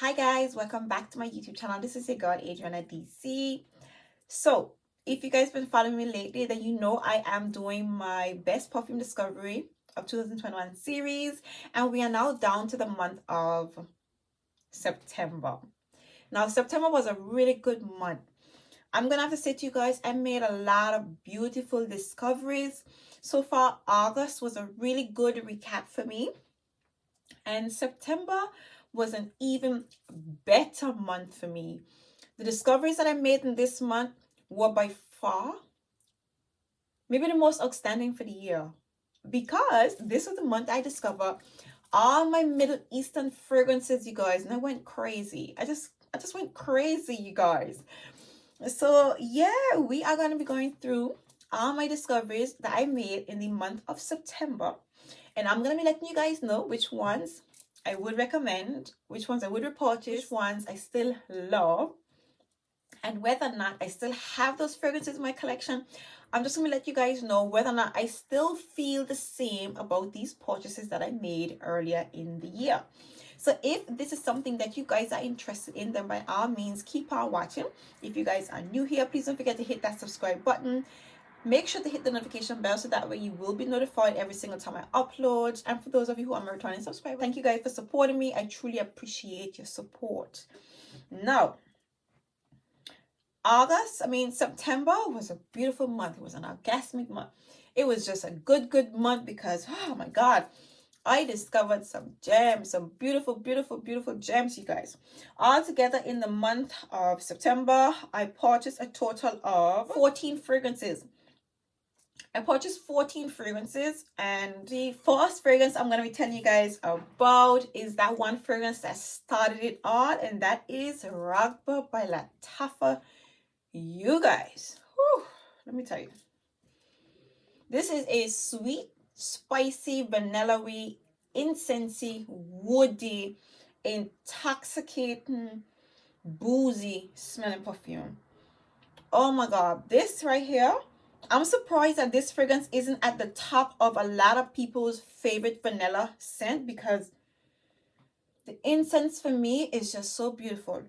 Hi guys, welcome back to my YouTube channel. This is your girl Adriana DC. So if you guys been following me lately, then you know I am doing my best perfume discovery of 2021 series, and we are now down to the month of September. Now September was a really good month. I'm gonna have to say to you guys, I made a lot of beautiful discoveries. So far, August was a really good recap for me, and September was an even better month for me. The discoveries that I made in this month were by far maybe the most outstanding for the year, because this was the month I discovered all my Middle Eastern fragrances, you guys, and I went crazy. I just went crazy, you guys. So yeah, we are going to be going through all my discoveries that I made in the month of September, and I'm going to be letting you guys know which ones I would recommend, which ones I would repurchase, which ones I still love, and whether or not I still have those fragrances in my collection. I'm just going to let you guys know whether or not I still feel the same about these purchases that I made earlier in the year. So if this is something that you guys are interested in, then by all means, keep on watching. If you guys are new here, please don't forget to hit that subscribe button. Make sure to hit the notification bell so that way you will be notified every single time I upload. And for those of you who are my returning subscribers, thank you guys for supporting me. I truly appreciate your support. Now, September was a beautiful month. It was an orgasmic month. It was just a good month because, oh my God, I discovered some gems, some beautiful gems, you guys. All together in the month of September, I purchased a total of 14 fragrances. I purchased 14 fragrances, and the first fragrance I'm going to be telling you guys about is that one fragrance that started it all, and that is Ragbob by Lattafa. You guys, whew, let me tell you. This is a sweet, spicy, vanilla-y, incensey, woody, intoxicating, boozy smelling perfume. Oh my God, this right here, I'm surprised that this fragrance isn't at the top of a lot of people's favorite vanilla scent, because the incense for me is just so beautiful.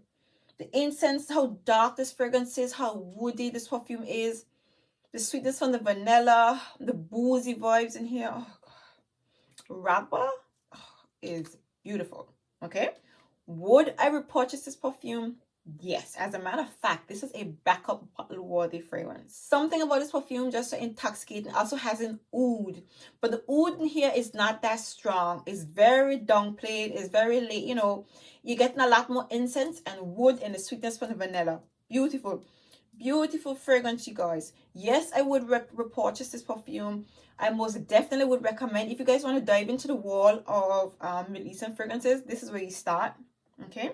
The incense, how dark this fragrance is, how woody this perfume is, the sweetness from the vanilla, the boozy vibes in here. Oh God. Ragbob is beautiful. Okay. Would I repurchase this perfume? Yes. As a matter of fact, this is a backup bottle worthy fragrance. Something about this perfume just so intoxicating. Also has an oud, but the oud in here is not that strong. It's very downplayed. It's very late. You know, you're getting a lot more incense and wood and the sweetness from the vanilla. Beautiful fragrance, you guys. Yes, I would repurchase this perfume. I most definitely would recommend, if you guys want to dive into the wall of Middle Eastern fragrances, this is where you start. Okay.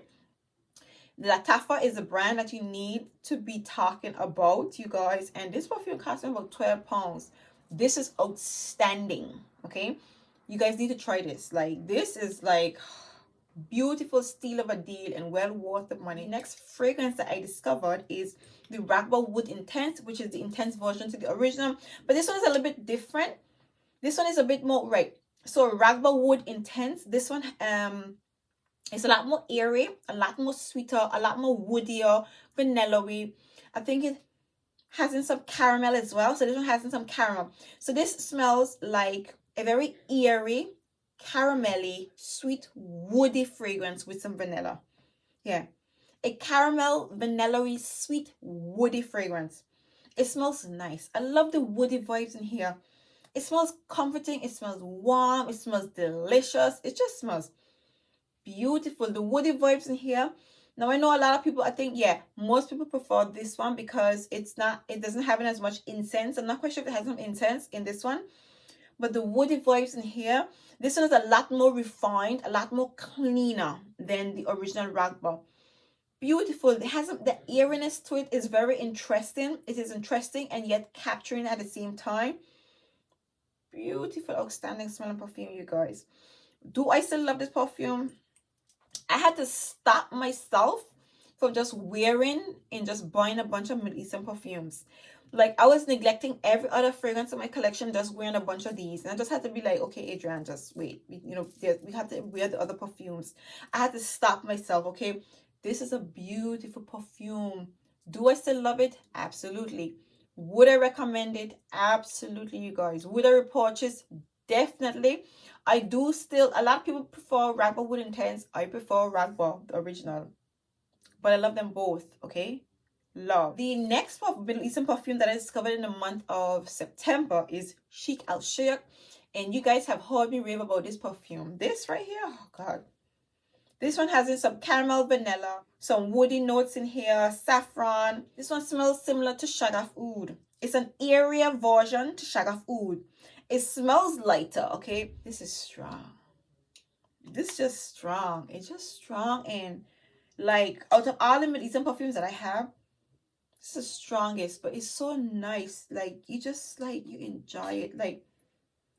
Lattafa is a brand that you need to be talking about, you guys, and this perfume costs me about £12. This is outstanding. Okay, you guys need to try this. Like, this is like beautiful steal of a deal and well worth the money. Next fragrance that I discovered is the Ragbob Wood Intense, which is the intense version to the original, but this one is a little bit different. This one is a bit more, right, so Ragbob Wood Intense, this one it's a lot more airy, a lot more sweeter, a lot more woodier, vanilla-y. I think it has in some caramel as well, so this one has in some caramel. So this smells like a very airy, caramelly, sweet, woody fragrance with some vanilla. Yeah, a caramel, vanilla-y, sweet, woody fragrance. It smells nice. I love the woody vibes in here. It smells comforting. It smells warm. It smells delicious. It just smells beautiful. The woody vibes in here. Now I know a lot of people, I think, yeah, most people prefer this one because it doesn't have as much incense. I'm not quite sure if it has some incense in this one, but the woody vibes in here, this one is a lot more refined, a lot more cleaner than the original Ragbob. Beautiful. It has the eeriness to it is very interesting. It is interesting and yet capturing at the same time. Beautiful, outstanding smelling perfume, you guys. Do I still love this perfume? I had to stop myself from just wearing and just buying a bunch of Middle Eastern perfumes. Like, I was neglecting every other fragrance in my collection, just wearing a bunch of these. And I just had to be like, okay, Adrian, just wait. We have to wear the other perfumes. I had to stop myself, okay? This is a beautiful perfume. Do I still love it? Absolutely. Would I recommend it? Absolutely, you guys. Would I repurchase? Definitely. I do still, a lot of people prefer Ragbob Wood Intense. I prefer Ragbob, the original. But I love them both, okay? Love. The next Middle Eastern perfume that I discovered in the month of September is Chic Al Sheikh. And you guys have heard me rave about this perfume. This right here, oh God. This one has in some caramel vanilla, some woody notes in here, saffron. This one smells similar to Shagaf Oud. It's an airier version to Shagaf Oud. It smells lighter, okay? This is strong. This is just strong. It's just strong, and like out of all the Middle Eastern perfumes that I have, it's the strongest, but it's so nice. Like, you just like, you enjoy it. Like,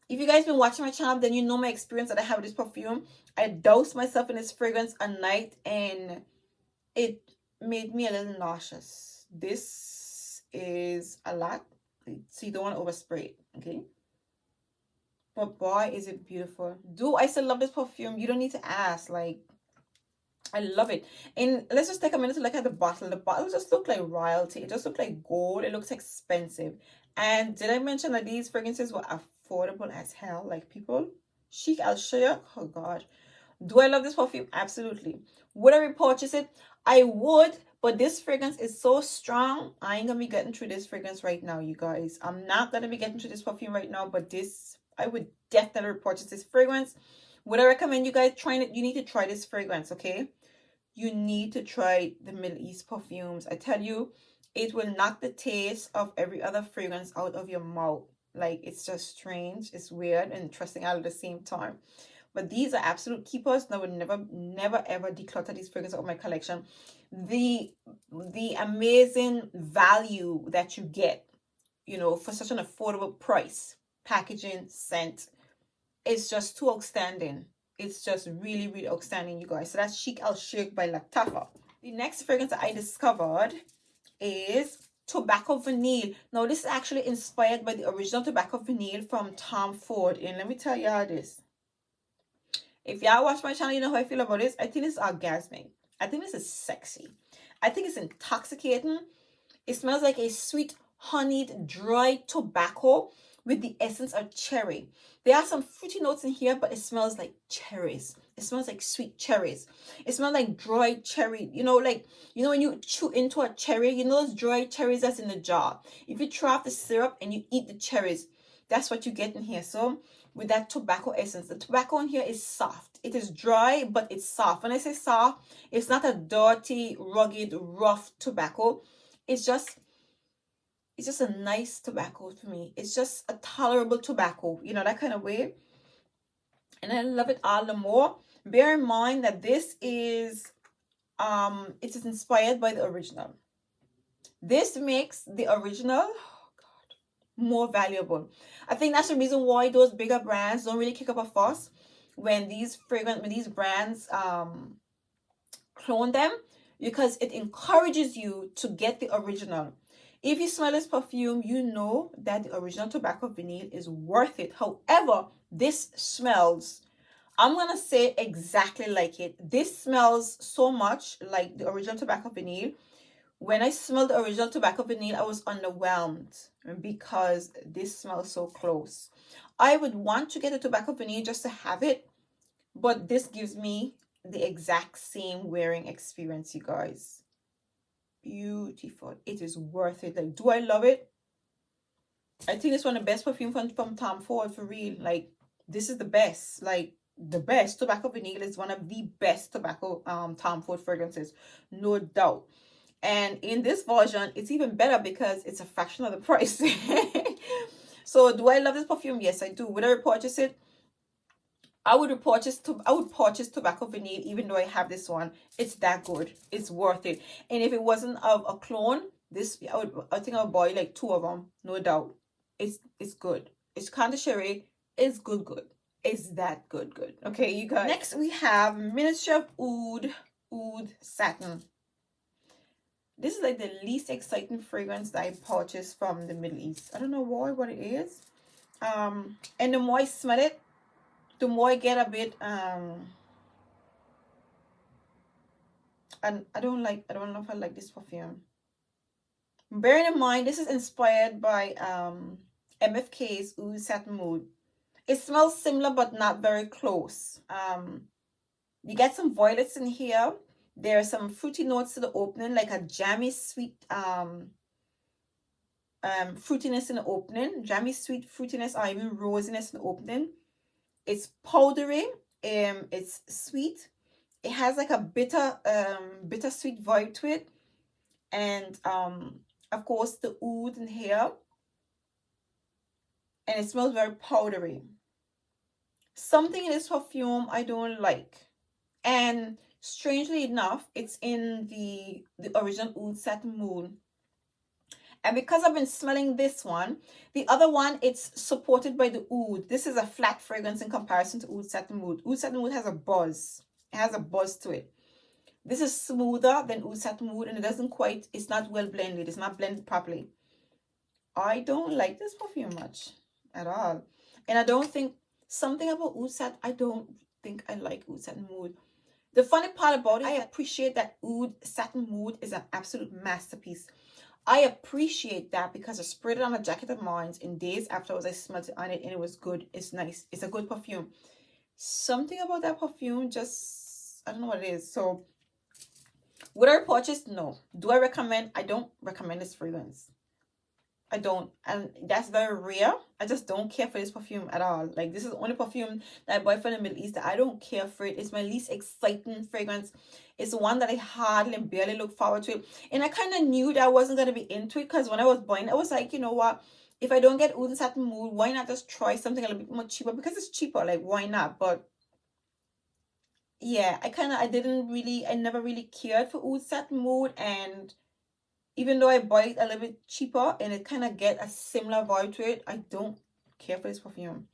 if you guys been watching my channel, then you know my experience that I have with this perfume. I doused myself in this fragrance a night and it made me a little nauseous. This is a lot, so you don't want to overspray it, okay? But boy, is it beautiful. Do I still love this perfume? You don't need to ask. Like, I love it. And let's just take a minute to look at the bottle. The bottle just looked like royalty. It just looked like gold. It looks expensive. And did I mention that these fragrances were affordable as hell? Like, people, Chic Al Sheikh, oh God. Do I love this perfume? Absolutely. Would I repurchase it? I would, but this fragrance is so strong. I ain't gonna be getting through this fragrance right now, you guys. I'm not gonna be getting through this perfume right now, but this, I would definitely repurchase this fragrance. Would I recommend you guys trying it? You need to try this fragrance, okay? You need to try the Middle East perfumes. I tell you, it will knock the taste of every other fragrance out of your mouth. Like, it's just strange, it's weird and interesting all at the same time. But these are absolute keepers, and I would never ever declutter these fragrances out of my collection. The amazing value that you get, you know, for such an affordable price, packaging, scent, it's just too outstanding. It's just really, really outstanding, you guys. So that's Chic Al Sheikh by Lattafa. The next fragrance that I discovered is Tobacco Vanille. Now, this is actually inspired by the original Tobacco Vanille from Tom Ford. And let me tell y'all this. If y'all watch my channel, you know how I feel about this. I think this is orgasmic. I think this is sexy. I think it's intoxicating. It smells like a sweet, honeyed, dry tobacco with the essence of cherry. There are some fruity notes in here, but it smells like cherries. It smells like sweet cherries. It smells like dried cherry. You know, like, you know when you chew into a cherry, you know those dried cherries that's in the jar. If you throw off the syrup and you eat the cherries, that's what you get in here. So with that tobacco essence, the tobacco in here is soft. It is dry, but it's soft. When I say soft, it's not a dirty, rugged, rough tobacco. It's just a nice tobacco to me. It's just a tolerable tobacco, you know, that kind of way. And I love it all the more. Bear in mind that this is it is inspired by the original. This makes the original, oh God, more valuable. I think that's the reason why those bigger brands don't really kick up a fuss when these brands clone them, because it encourages you to get the original. If you smell this perfume, you know that the original Tobacco Vanille is worth it. However, this smells, I'm going to say exactly like it. This smells so much like the original Tobacco Vanille. When I smelled the original Tobacco Vanille, I was underwhelmed because this smells so close. I would want to get a Tobacco Vanille just to have it, but this gives me the exact same wearing experience, you guys. Beautiful. It is worth it. Like, do I love it? I think it's one of the best perfume from Tom Ford, for real. Like, this is the best. Like, the best. Tobacco Vanille is one of the best tobacco Tom Ford fragrances, no doubt. And in this version, it's even better because it's a fraction of the price. So do I love this perfume? Yes, I do. Would I repurchase it? I would purchase Tobacco Vanille even though I have this one. It's that good. It's worth it. And if it wasn't of a clone, I think I would buy like 2 of them, no doubt. It's good. It's kind of sherry. It's good. It's that good. Okay, you guys. Next we have Ministry of Oud Satin. This is like the least exciting fragrance that I purchased from the Middle East. I don't know why, what it is. And the more I smell it, the more I get a bit and I don't know if I like this perfume. Bearing in mind, this is inspired by MFK's Oud Satin Mood. It smells similar but not very close. You get some violets in here. There are some fruity notes to the opening, like a jammy sweet fruitiness in the opening, jammy sweet fruitiness or even rosiness in the opening. It's powdery, it's sweet. It has like a bittersweet vibe to it, and of course the oud in here, and it smells very powdery. Something in this perfume I don't like, and strangely enough, it's in the original Oud Satin Mood. And because I've been smelling this one, the other one, it's supported by the oud. This is a flat fragrance in comparison to Oud Satin Mood. Oud Satin Mood has a buzz. It has a buzz to it. This is smoother than Oud Satin Mood, and it doesn't quite, it's not well blended. It's not blended properly. I don't like this perfume much at all. And I don't think, something about Oud Satin, I don't think I like Oud Satin Mood. The funny part about it, I appreciate that Oud Satin Mood is an absolute masterpiece. I appreciate that because I sprayed it on a jacket of mine, and days afterwards I smelled it on it and it was good. It's nice. It's a good perfume. Something about that perfume just, I don't know what it is. So would I repurchase? No. Do I recommend? I don't recommend this fragrance. I don't, and that's very rare. I just don't care for this perfume at all. Like, this is the only perfume that I buy from the Middle East that I don't care for it. It's my least exciting fragrance. It's one that I hardly and barely look forward to. And I kind of knew that I wasn't going to be into it, because when I was buying it, I was like, you know what? If I don't get Oud Satin Mood, why not just try something a little bit more cheaper? Because it's cheaper, like, why not? But yeah, I never really cared for Oud Satin Mood, and even though I buy it a little bit cheaper and it kind of get a similar vibe to it, I don't care for this perfume.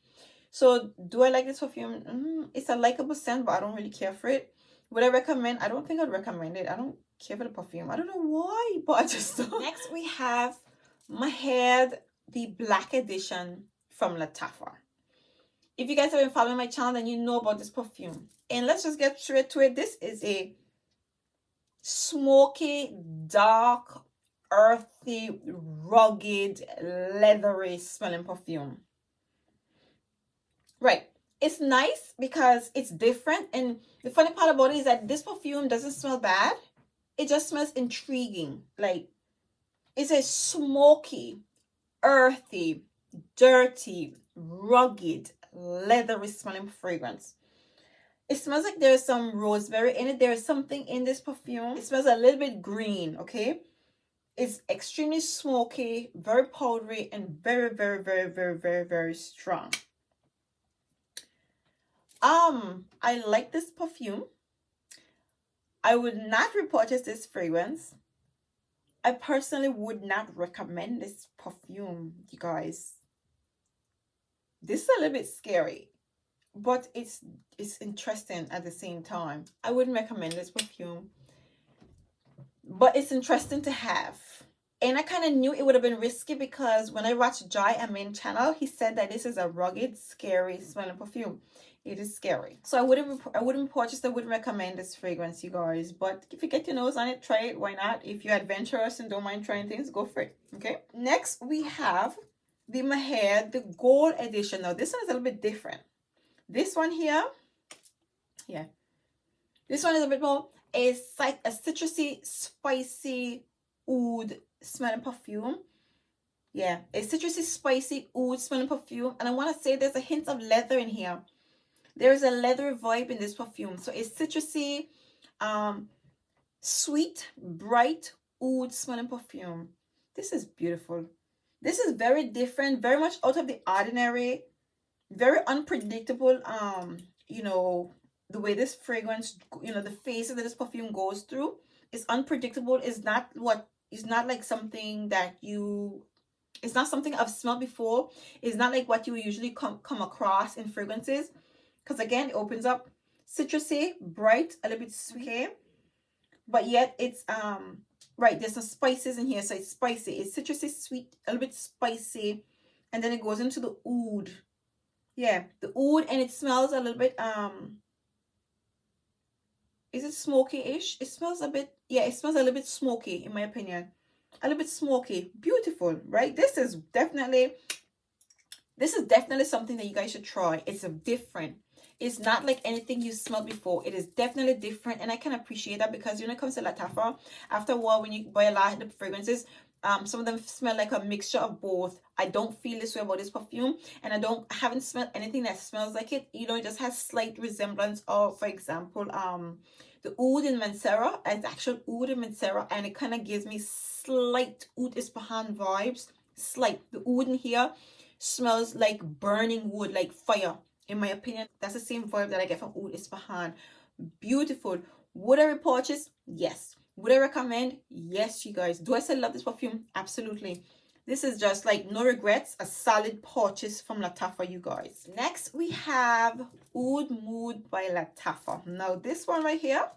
So do I like this perfume? It's a likable scent, but I don't really care for it. Would I recommend? I don't think I'd recommend it. I don't care for the perfume. I don't know why, but I just don't. Next we have Hiiii, the Black Edition from Lattafa. If you guys have been following my channel, then you know about this perfume. And let's just get straight to it. This is a smoky, dark, earthy, rugged, leathery smelling perfume. Right. It's nice because it's different. And the funny part about it is that this perfume doesn't smell bad. It just smells intriguing. Like, it's a smoky, earthy, dirty, rugged, leathery smelling fragrance. It smells like there's some rosemary in it. There is something in this perfume. It smells a little bit green, okay? It's extremely smoky, very powdery, and very, very, very, very, very, very strong. I like this perfume. I would not repurchase this fragrance. I personally would not recommend this perfume, you guys. This is a little bit scary, but it's interesting at the same time. I wouldn't recommend this perfume, but it's interesting to have. And I kind of knew it would have been risky because when I watched Jai Amin channel, he said that this is a rugged, scary smelling perfume. It is scary. So I wouldn't purchase, I wouldn't recommend this fragrance, you guys. But if you get your nose on it, try it. Why not? If you're adventurous and don't mind trying things, go for it. Okay. Next, we have the Hiiii, the Gold Edition. Now, this one is a little bit different. This one here, yeah. This one is a bit more, it's like a citrusy, spicy oud smelling perfume. Yeah, a citrusy, spicy oud smelling perfume. And I want to say there's a hint of leather in here. There's a leather vibe in this perfume. So it's citrusy, sweet, bright oud smelling perfume. This is beautiful. This is very different, very much out of the ordinary, very unpredictable. You know, the way this fragrance, you know, the phases that this perfume goes through is unpredictable. It's not like something that it's not something I've smelled before. It's not like what you usually come across in fragrances. Because again, it opens up citrusy, bright, a little bit sweet, but yet it's right, there's some spices in here, so it's spicy. It's citrusy, sweet, a little bit spicy, and then it goes into the oud. Yeah, the oud, and it smells a little bit is it smoky-ish? It smells a bit, yeah, it smells a little bit smoky in my opinion. A little bit smoky. Beautiful, right? This is definitely something that you guys should try. It's a different. It's not like anything you smelled before. It is definitely different, and I can appreciate that because when it comes to Lattafa, after a while when you buy a lot of the fragrances, some of them smell like a mixture of both. I don't feel this way about this perfume, and I haven't smelled anything that smells like it. You know, it just has slight resemblance of, for example, the oud in Mancera. It's actual oud in Mancera, and it kind of gives me slight Oud Ispahan vibes. Slight. The oud in here smells like burning wood, like fire. In my opinion, that's the same vibe that I get from Oud Ispahan. Beautiful. Would I repurchase? Yes. Would I recommend? Yes, you guys. Do I still love this perfume? Absolutely. This is just like no regrets, a solid purchase from Lattafa, you guys. Next, we have Oud Mood by Lattafa. Now, this one right here,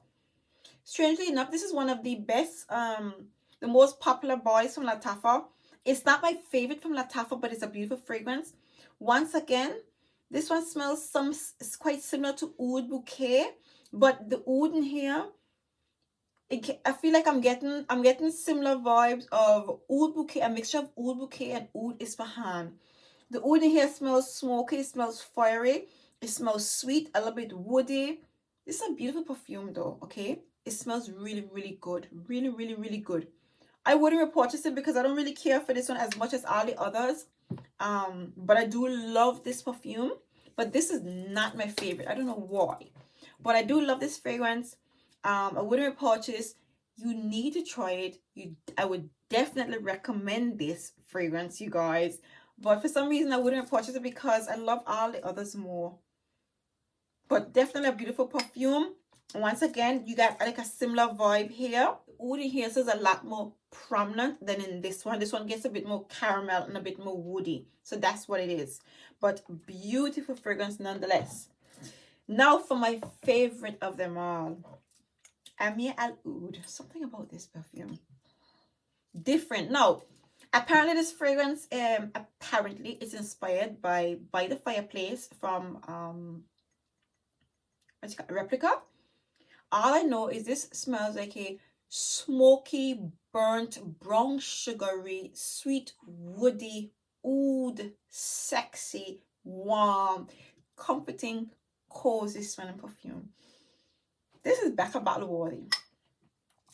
strangely enough, this is one of the best, the most popular boys from Lattafa. It's not my favorite from Lattafa, but it's a beautiful fragrance. Once again, this one smells it's quite similar to Oud Bouquet, but the oud in here, I feel like I'm getting similar vibes of Oud Bouquet, a mixture of Oud Bouquet and Oud Isfahan. The oud in here smells smoky, it smells fiery, it smells sweet, a little bit woody. This is a beautiful perfume though, okay? It smells really, really good. Really, really, really good. I wouldn't repurchase it because I don't really care for this one as much as all the others. But I do love this perfume. But this is not my favorite. I don't know why. But I do love this fragrance. I wouldn't repurchase. You need to try it. I would definitely recommend this fragrance, you guys. But for some reason, I wouldn't repurchase it because I love all the others more. But definitely a beautiful perfume. Once again, you got like a similar vibe here. Oud in here is a lot more prominent than in this one. This one gets a bit more caramel and a bit more woody. So that's what it is. But beautiful fragrance nonetheless. Now for my favorite of them all. Amir Al Oud. Something about this perfume. Different. Now, apparently this fragrance apparently is inspired by the Fireplace from what's it called? Replica. All I know is this smells like a smoky, burnt, brown, sugary, sweet, woody, oud, sexy, warm, comforting, cozy smelling perfume. This is Becca Bottle worthy.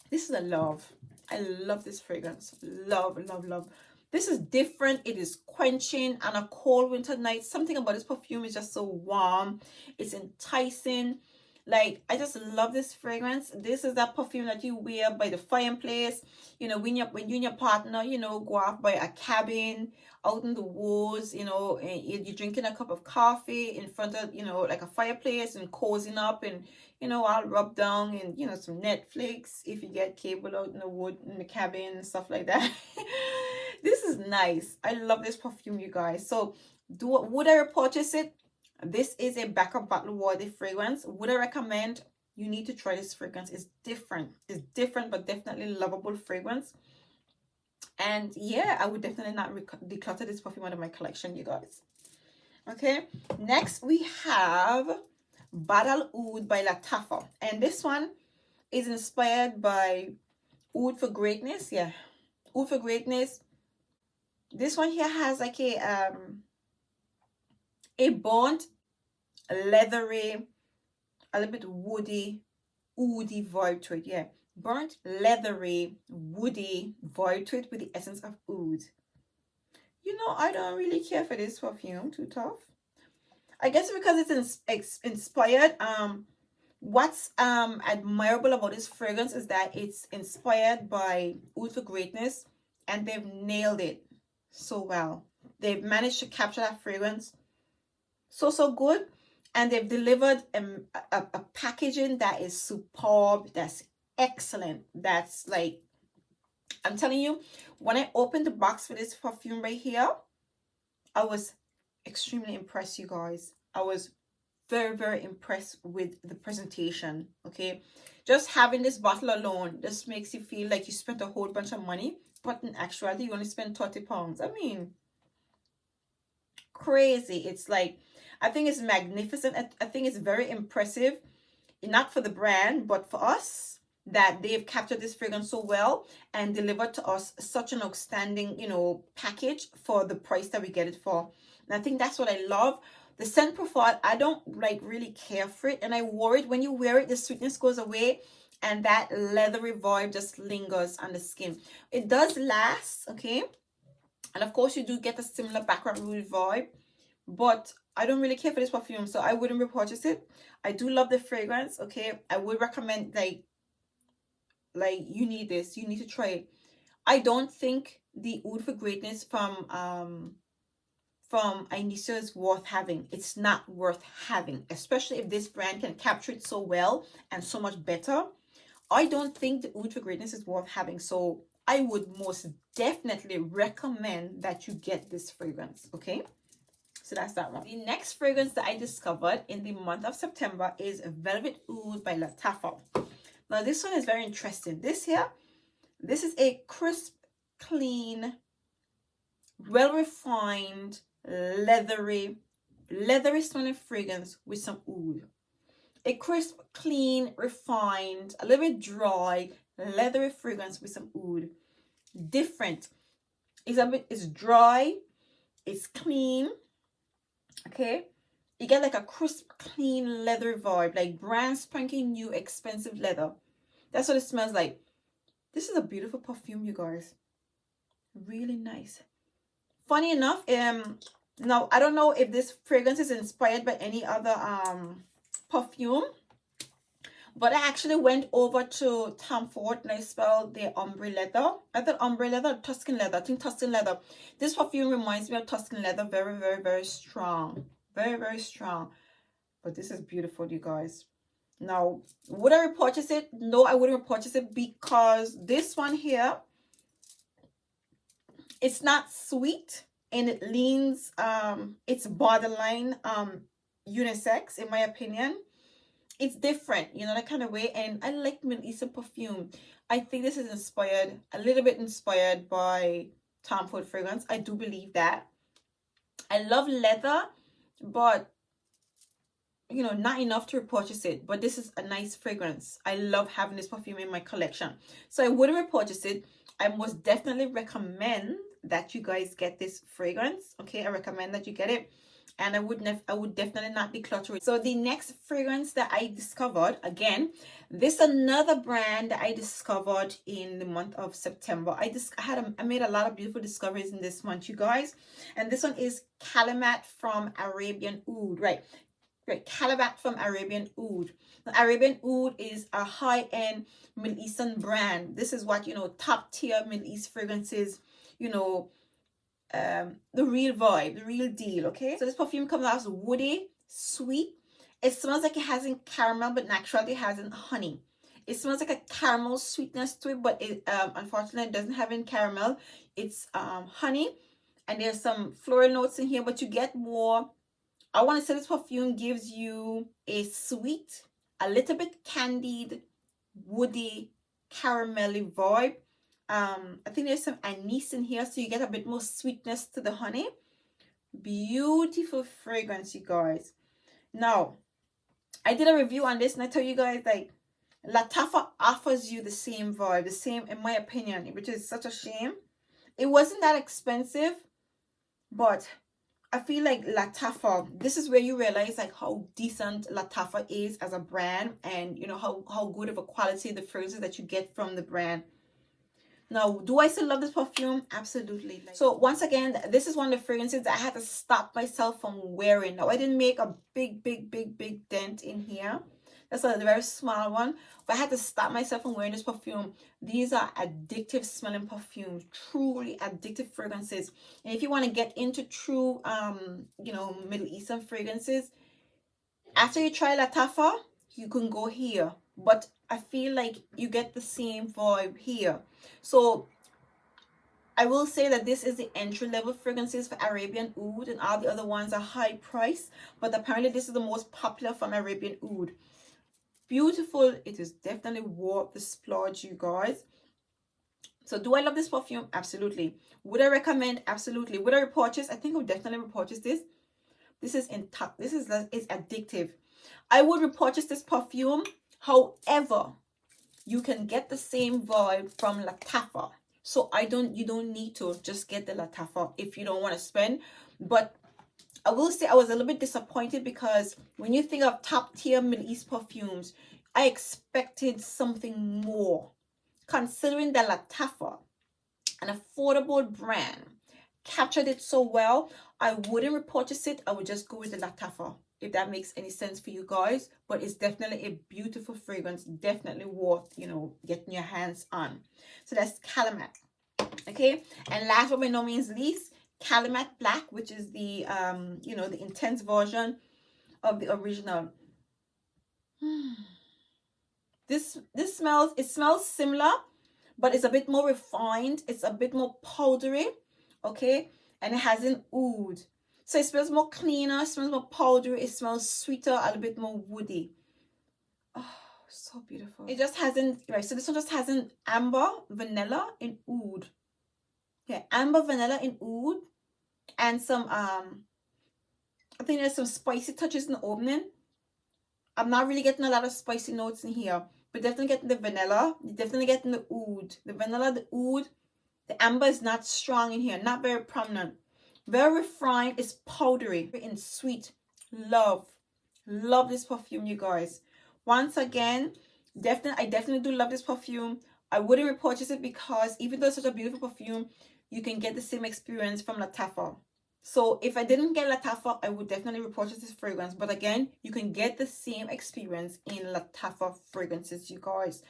This is a love. I love this fragrance. Love, love, love. This is different. It is quenching on a cold winter night. Something about this perfume is just so warm. It's enticing. Like, I just love this fragrance. This is that perfume that you wear by the fireplace. You know, when you and your partner, you know, go off by a cabin, out in the woods, you know, and you're drinking a cup of coffee in front of, you know, like a fireplace and cozying up and, you know, I'll rub down and, you know, some Netflix if you get cable out in the wood, in the cabin and stuff like that. This is nice. I love this perfume, you guys. So, would I repurchase it? This is a backup bottle worthy fragrance. Would I recommend? You need to try this fragrance. It's different. It's different, but definitely lovable fragrance. And yeah, I would definitely not declutter this perfume out of my collection, you guys. Okay. Next, we have Badal Oud by Lattafa. And this one is inspired by Oud for Greatness. Yeah. Oud for Greatness. This one here has like a burnt, leathery, a little bit woody, oudy vibe to it. Yeah, burnt, leathery, woody vibe to it with the essence of oud. You know, I don't really care for this perfume. Too tough. I guess because it's inspired. What's admirable about this fragrance is that it's inspired by Oud for Greatness, and they've nailed it so well. They've managed to capture that fragrance so good, and they've delivered a packaging that is superb, that's excellent, that's like, I'm telling you, when I opened the box for this perfume right here, I was extremely impressed, you guys. I was very, very impressed with the presentation. Okay, Just having this bottle alone just makes you feel like you spent a whole bunch of money, but in actuality you only spent 30 pounds. I mean, crazy. It's like, I think it's magnificent. I think it's very impressive, not for the brand but for us, that they've captured this fragrance so well and delivered to us such an outstanding, you know, package for the price that we get it for. And I think that's what I love. The scent profile, I don't like really care for it, and I worried when you wear it the sweetness goes away and that leathery vibe just lingers on the skin. It does last, okay, and of course you do get a similar background vibe, but I don't really care for this perfume, so I wouldn't repurchase it. I do love the fragrance, okay. I would recommend, like you need this, you need to try it. I don't think the Oud for Greatness from Inisa is worth having. It's not worth having, especially if this brand can capture it so well and so much better. I don't think the Oud for Greatness is worth having, so I would most definitely recommend that you get this fragrance, okay. So that's that one. The next fragrance that I discovered in the month of September is Velvet Oud by Lattafa. Now this one is very interesting. This is a crisp, clean, well-refined, leathery smelling fragrance with some oud. A crisp, clean, refined, a little bit dry, leathery fragrance with some oud. Different. It's dry, it's clean, okay. You get like a crisp, clean, leather vibe, like brand spanking new, expensive leather. That's what it smells like. This is a beautiful perfume, you guys. Really nice. Funny enough, now I don't know if this fragrance is inspired by any other perfume, but I actually went over to Tom Ford and I smelled their ombre leather. I thought ombre leather, Tuscan leather. I think Tuscan leather. This perfume reminds me of Tuscan leather. Very, very, very strong. Very, very strong. But this is beautiful, you guys. Now, would I repurchase it? No, I wouldn't repurchase it because this one here, it's not sweet and it leans, it's borderline unisex in my opinion. It's different, you know, that kind of way. And I like Middle Eastern perfume. I think this is inspired, a little bit inspired by Tom Ford fragrance. I do believe that. I love leather, but you know, not enough to repurchase it. But this is a nice fragrance. I love having this perfume in my collection, so I wouldn't repurchase it. I most definitely recommend that you guys get this fragrance, okay. I recommend that you get it, and I would definitely not declutter it. So the next fragrance that I discovered, again, this another brand that I discovered in the month of September. I made a lot of beautiful discoveries in this month, you guys, and this one is Calamat from Arabian Oud, right, Calamat from Arabian Oud. Now, Arabian Oud is a high-end Middle Eastern brand. This is what, you know, top tier Middle East fragrances, you know, the real vibe, the real deal, okay. So this perfume comes out as woody, sweet. It smells like it has in caramel, but naturally it has in honey. It smells like a caramel sweetness to it, but it unfortunately it doesn't have in caramel. It's honey, and there's some floral notes in here, but you get more. I want to say this perfume gives you a sweet, a little bit candied, woody, caramelly vibe. I think there's some anise in here, so you get a bit more sweetness to the honey. Beautiful fragrance, you guys. Now, I did a review on this and I tell you guys, like, Lattafa offers you the same vibe, the same, in my opinion, which is such a shame. It wasn't that expensive, but I feel like Lattafa, this is where you realize like how decent Lattafa is as a brand, and you know how good of a quality the fragrances that you get from the brand. Now, do I still love this perfume? Absolutely. So once again, this is one of the fragrances that I had to stop myself from wearing. Now, I didn't make a big dent in here. That's a very small one, but I had to stop myself from wearing this perfume. These are addictive smelling perfumes, truly addictive fragrances. And if you want to get into true you know, Middle Eastern fragrances, after you try Lattafa, you can go here, but I feel like you get the same vibe here. So I will say that this is the entry-level fragrances for Arabian Oud, and all the other ones are high price, but apparently this is the most popular from Arabian Oud. beautiful. It is definitely worth the splurge, you guys. So do I love this perfume? Absolutely. Would I recommend? Absolutely. Would I repurchase? I think I would definitely repurchase this. This is intact. This is addictive. I would repurchase this perfume. However, you can get the same vibe from Lattafa. So you don't need to just get the Lattafa if you don't want to spend. But I will say I was a little bit disappointed because when you think of top tier Middle East perfumes, I expected something more. Considering that Lattafa, an affordable brand, captured it so well, I wouldn't repurchase it. I would just go with the Lattafa, if that makes any sense for you guys. But it's definitely a beautiful fragrance, definitely worth, you know, getting your hands on. So that's Calamat. Okay, and last but by no means least, Calamat Black, which is the you know, the intense version of the original. This smells similar, but it's a bit more refined. It's a bit more powdery, okay, and it hasn't oud. So it smells more cleaner, it smells more powdery, it smells sweeter, a little bit more woody. Oh, so beautiful. It just hasn't, right, so this one just hasn't amber, vanilla, and oud. Yeah, amber, vanilla, and oud, and some I think there's some spicy touches in the opening. I'm not really getting a lot of spicy notes in here, but definitely getting the vanilla. You're definitely getting the oud. The vanilla, the oud. The amber is not strong in here, not very prominent. Very refined. It's powdery and sweet. Love this perfume, you guys. Once again, I definitely do love this perfume. I wouldn't repurchase it because even though it's such a beautiful perfume, you can get the same experience from Lattafa. So if I didn't get Lattafa, I would definitely repurchase this fragrance. But again, you can get the same experience in Lattafa fragrances, you guys.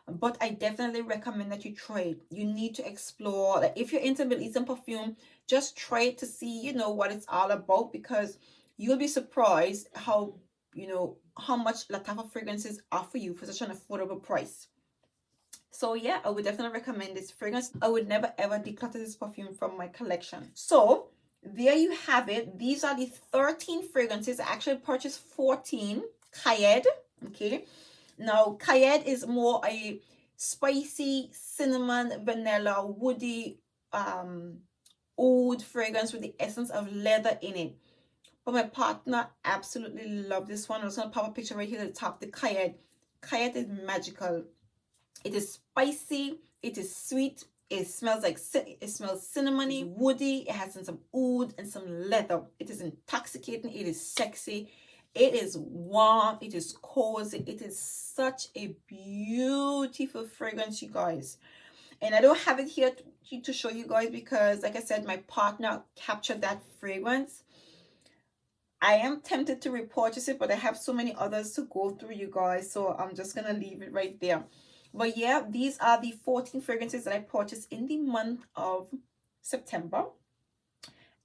But I definitely recommend that you try it. You need to explore. Like, if you're into Middle Eastern perfume, just try it to see, you know, what it's all about, because you'll be surprised how, you know, how much Lattafa fragrances offer you for such an affordable price. So yeah, I would definitely recommend this fragrance. I would never ever declutter this perfume from my collection. So there you have it. These are the 13 fragrances. I actually purchased 14. Hiiii, okay. Now, Hiiii is more a spicy, cinnamon, vanilla, woody, oud fragrance with the essence of leather in it. But my partner absolutely loved this one. I'm just going to pop a picture right here at the top. The Hiiii. Hiiii is magical. It is spicy. It is sweet. It smells cinnamony, woody. It has some oud and some leather. It is intoxicating. It is sexy. It is warm. It is cozy. It is such a beautiful fragrance, you guys. And I don't have it here to show you guys because, like I said, my partner captured that fragrance. I am tempted to repurchase it, but I have so many others to go through, you guys. So I'm just going to leave it right there. But yeah, these are the 14 fragrances that I purchased in the month of September.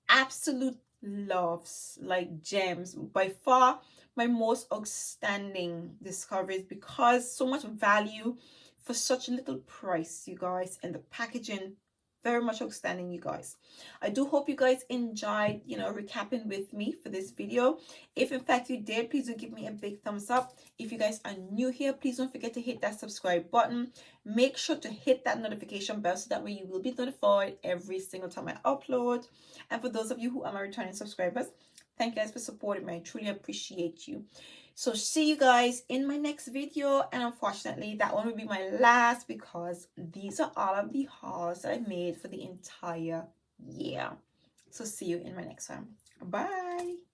Absolute loves, like gems. By far my most outstanding discoveries, because so much value for such little price, you guys, and the packaging very much outstanding, you guys. I do hope you guys enjoyed, you know, recapping with me for this video. If in fact you did, please do give me a big thumbs up. If you guys are new here, please don't forget to hit that subscribe button. Make sure to hit that notification bell so that way you will be notified every single time I upload. And for those of you who are my returning subscribers, thank you guys for supporting me. I truly appreciate you. So see you guys in my next video, and unfortunately that one will be my last because these are all of the hauls that I made for the entire year. So see you in my next one. Bye.